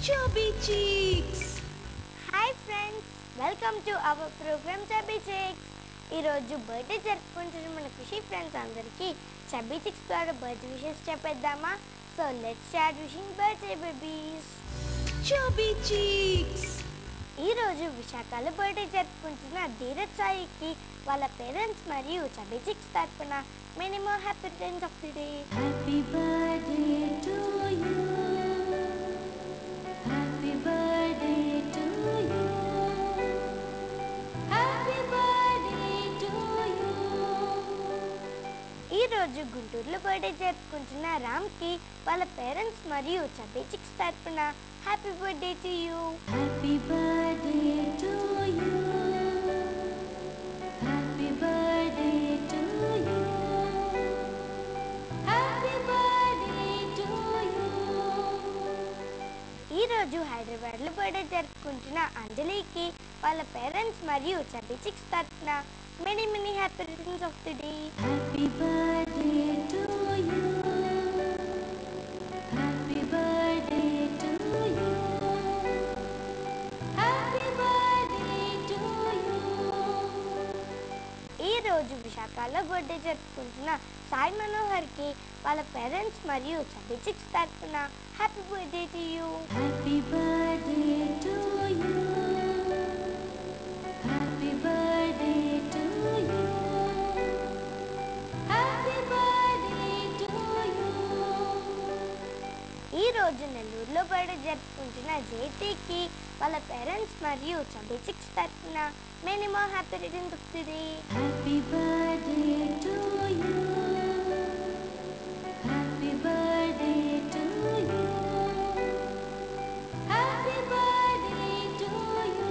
Chubby Cheeks. Hi friends, welcome to our program Chubby Cheeks. ఈ రోజు birthday జరుపుకుంటున్న మన ఖుషి ఫ్రెండ్స్ అందరికీ చబ్బీ చిక్స్ ద్వారా బర్త్డే విషెస్ చెప్పేద్దామా? So let's start wishing birthday babies. Chubby Cheeks. ఈ రోజు విశాఖలో బర్త్డే జరుపుకుంటున్న ధీరజ్ సాయికి వాళ్ళ పేరెంట్స్ మరియు చబ్బీ చిక్స్ తరపున many more happy returns of the day. Happy birthday to you. Happy birthday to you. Happy birthday to you. ఈ రోజు గుంటూరులో బర్త్డే జరుపుకుంటున్న రామ్కి వాళ్ళ పేరెంట్స్ మరియు చబ్బీ చిక్స్ తరపున happy birthday to you. Happy birthday to you. Happy birthday to you. Happy birthday to you. ఈ రోజు హైదరాబాద్లో బర్త్డే జరుపుకుంటున్న అంజలికి వాళ్ళ పేరెంట్స్ మరియు చబ్బీ చిక్స్ తరపున many many happy returns of the day. Happy birthday to you. Happy birthday to you. Happy birthday to you. ఈ రోజు విశాఖలో బర్త్డే జరుపుకుంటున్న సాయి మనోహర్కి వాళ్ళ పేరెంట్స్ మరియు చబ్బీ చిక్స్ తరపున happy birthday to you. Happy birthday to you. Happy birthday to you. Happy birthday to you. ఈ రోజు నెల్లూరులో బర్త్డే జరుపుకుంటున్న జేటీకి వాళ్ళ పేరెంట్స్ మరియు చబ్బీ చిక్స్ తరపున many more happy returns of the day. Happy birthday to you. Happy birthday to you. Happy birthday to you.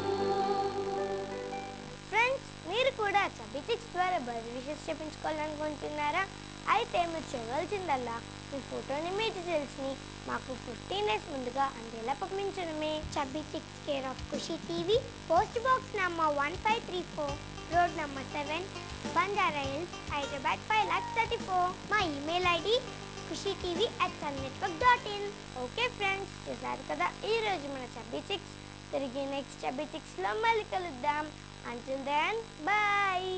Friends, మీరు కూడా chubby cheeks ద్వారా బర్త్డే విషెస్ చెప్పించుకోవాలనుకుంటున్నారా? అయితే మీరు చేయవలసిందల్లా మీ ఫోటోని మీ డీటెయిల్స్ని మాకు 15 days ముందుగా అందేలా పంపించడమే. Chubby cheeks care of Khushi TV, post box number 1534, road number 7, Banjara Hills, Hyderabad 5,34. మా email ID khushitv@sunnetwork.in. Okay friends, చూసారు కదా ఈరోజు మన చబ్బీ చిక్స్. తిరిగి నెక్స్ట్ చబ్బీ చిక్స్లో మళ్ళీ కలుద్దాం. Until then, bye.